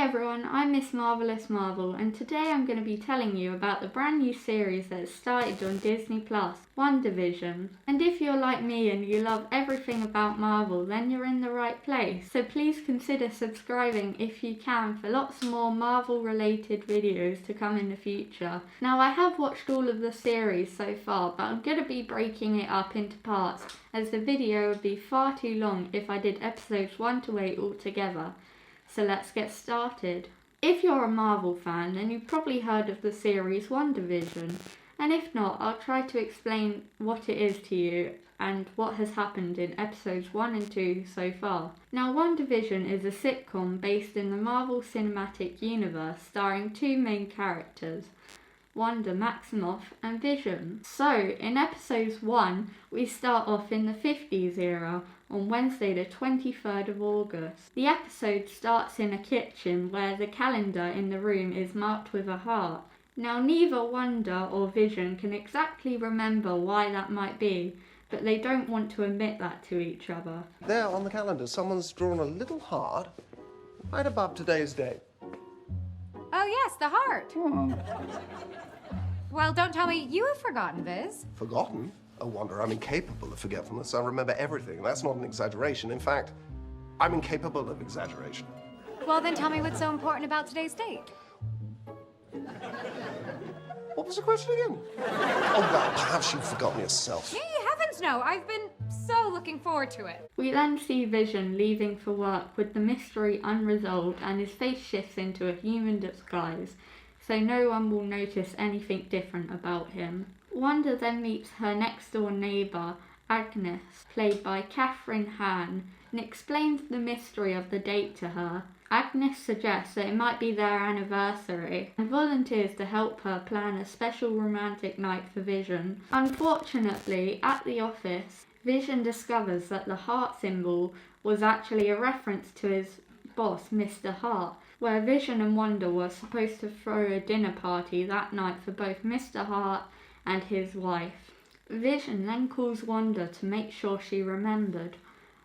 Hey everyone, I'm Miss Marvellous Marvel, and today I'm going to be telling you about the brand new series that has started on Disney+, Wandavision. And if you're like me and you love everything about Marvel, then you're in the right place. So please consider subscribing if you can for lots more Marvel related videos to come in the future. Now I have watched all of the series so far, but I'm going to be breaking it up into parts as the video would be far too long if I did episodes 1 to 8 all together. So let's get started. If you're a Marvel fan, then you've probably heard of the series Wandavision, and if not, I'll try to explain what it is to you and what has happened in episodes 1 and 2 so far. Now, Wandavision is a sitcom based in the Marvel Cinematic Universe starring two main characters, Wanda Maximoff and Vision. So, in episode 1, we start off in the 50s era on Wednesday the 23rd of August. The episode starts in a kitchen where the calendar in the room is marked with a heart. Now, neither Wanda or Vision can exactly remember why that might be, but they don't want to admit that to each other. There on the calendar, someone's drawn a little heart right above today's date. Oh yes, the heart. Well, don't tell me you have forgotten, Viz. Forgotten? Oh, Wanda, I'm incapable of forgetfulness. I remember everything. That's not an exaggeration. In fact, I'm incapable of exaggeration. Well, then tell me what's so important about today's date. What was the question again? Oh, well, perhaps you've forgotten yourself. Yay, heavens no, I've been so looking forward to it. We then see Vision leaving for work with the mystery unresolved, and his face shifts into a human disguise, so no one will notice anything different about him. Wanda then meets her next door neighbour, Agnes, played by Catherine Hahn, and explains the mystery of the date to her. Agnes suggests that it might be their anniversary and volunteers to help her plan a special romantic night for Vision. Unfortunately, at the office, Vision discovers that the heart symbol was actually a reference to his boss, Mr. Hart, where Vision and Wanda were supposed to throw a dinner party that night for both Mr. Hart and his wife. Vision then calls Wanda to make sure she remembered.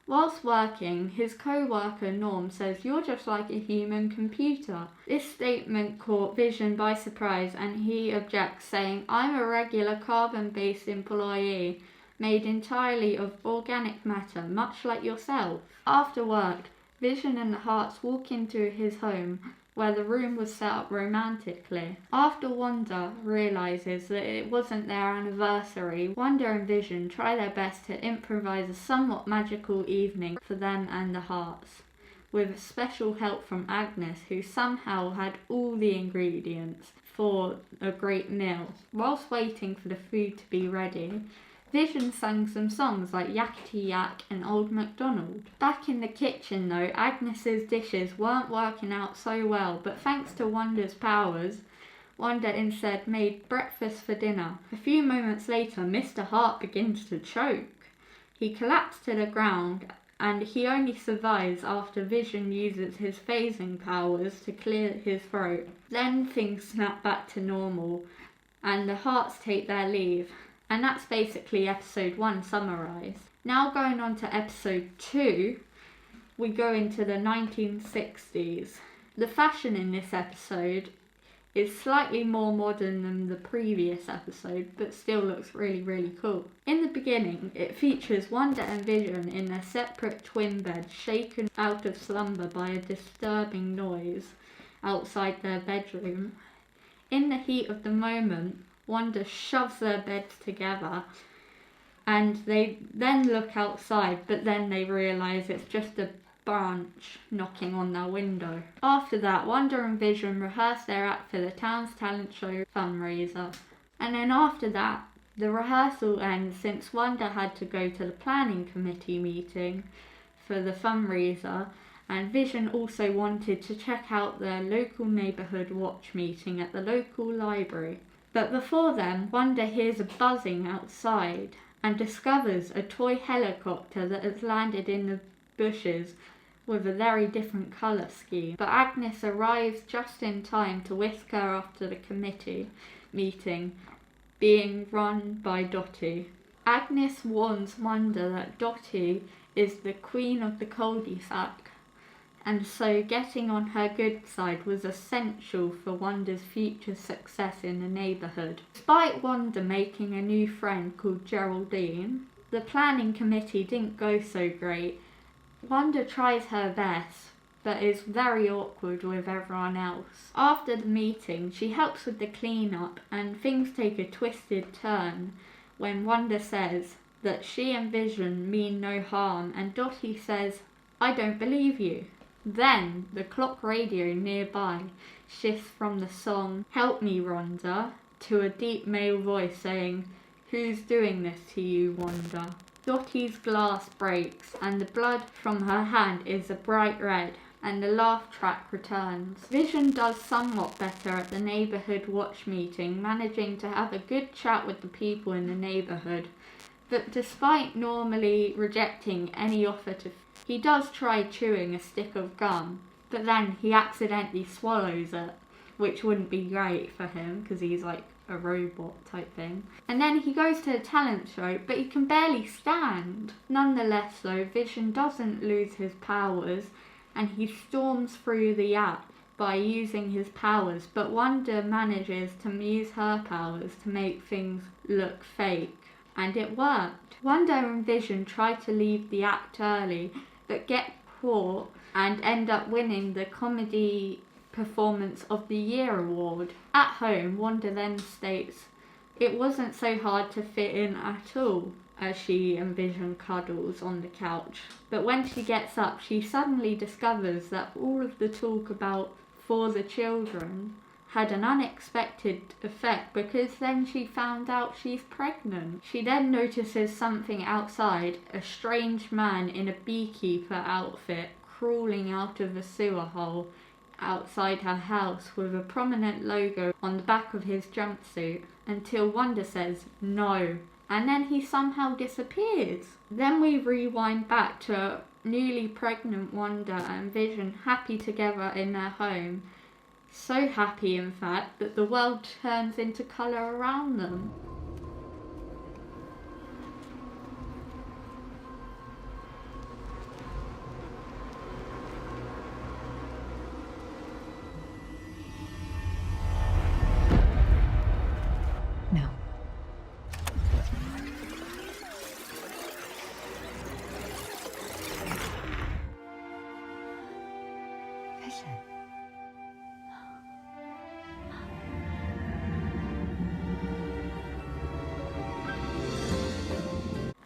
Whilst working, his co-worker Norm says, "You're just like a human computer." This statement caught Vision by surprise and he objects, saying, "I'm a regular carbon-based employee made entirely of organic matter, much like yourself." After work, Vision and the Hearts walk into his home, where the room was set up romantically. After Wanda realises that it wasn't their anniversary, Wanda and Vision try their best to improvise a somewhat magical evening for them and the Hearts, with special help from Agnes, who somehow had all the ingredients for a great meal. Whilst waiting for the food to be ready, Vision sang some songs like Yakety Yak and Old MacDonald. Back in the kitchen though, Agnes's dishes weren't working out so well, but thanks to Wanda's powers, Wanda instead made breakfast for dinner. A few moments later, Mr. Hart begins to choke. He collapsed to the ground and he only survives after Vision uses his phasing powers to clear his throat. Then things snap back to normal and the Hearts take their leave. And that's basically episode 1 summarised. Now going on to episode 2, we go into the 1960s. The fashion in this episode is slightly more modern than the previous episode, but still looks really, really cool. In the beginning, it features Wanda and Vision in their separate twin beds, shaken out of slumber by a disturbing noise outside their bedroom. In the heat of the moment, Wanda shoves their beds together and they then look outside, but then they realise it's just a branch knocking on their window. After that, Wanda and Vision rehearse their act for the town's talent show fundraiser. And then after that, the rehearsal ends since Wanda had to go to the planning committee meeting for the fundraiser, and Vision also wanted to check out their local neighbourhood watch meeting at the local library. But before then, Wanda hears a buzzing outside and discovers a toy helicopter that has landed in the bushes with a very different colour scheme. But Agnes arrives just in time to whisk her off to the committee meeting, being run by Dottie. Agnes warns Wanda that Dottie is the queen of the cul-de-sac and so getting on her good side was essential for Wanda's future success in the neighbourhood. Despite Wanda making a new friend called Geraldine, the planning committee didn't go so great. Wanda tries her best, but is very awkward with everyone else. After the meeting, she helps with the cleanup, and things take a twisted turn when Wanda says that she and Vision mean no harm, and Dottie says, "I don't believe you." Then the clock radio nearby shifts from the song "Help Me, Rhonda" to a deep male voice saying, "Who's doing this to you, Wanda?" Dottie's glass breaks and the blood from her hand is a bright red, and the laugh track returns. Vision does somewhat better at the neighbourhood watch meeting, managing to have a good chat with the people in the neighbourhood. But despite normally rejecting any offer he does try chewing a stick of gum, but then he accidentally swallows it, which wouldn't be great for him because he's like a robot type thing. And then he goes to a talent show, but he can barely stand. Nonetheless though, Vision doesn't lose his powers, and he storms through the act by using his powers, but Wanda manages to use her powers to make things look fake, and it worked. Wanda and Vision try to leave the act early, but get caught and end up winning the Comedy Performance of the Year award. At home, Wanda then states it wasn't so hard to fit in at all, as she and Vision cuddles on the couch. But when she gets up, she suddenly discovers that all of the talk about For the Children had an unexpected effect, because then she found out she's pregnant. She then notices something outside, a strange man in a beekeeper outfit crawling out of a sewer hole outside her house with a prominent logo on the back of his jumpsuit, until Wanda says no, and then he somehow disappears. Then we rewind back to newly pregnant Wanda and Vision happy together in their home. So happy, in fact, that the world turns into colour around them. No. Vision.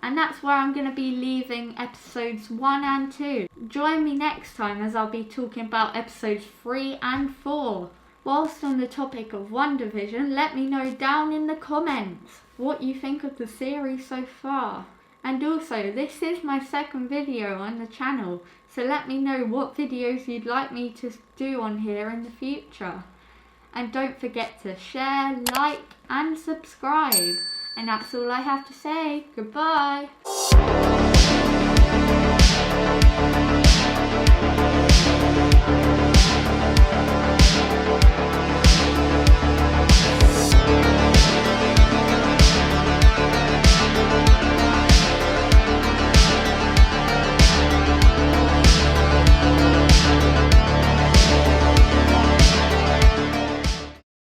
And that's where I'm going to be leaving episodes 1 and 2. Join me next time as I'll be talking about episodes 3 and 4. Whilst on the topic of Wandavision, let me know down in the comments what you think of the series so far. And also, this is my second video on the channel, so let me know what videos you'd like me to do on here in the future. And don't forget to share, like and subscribe. And that's all I have to say. Goodbye.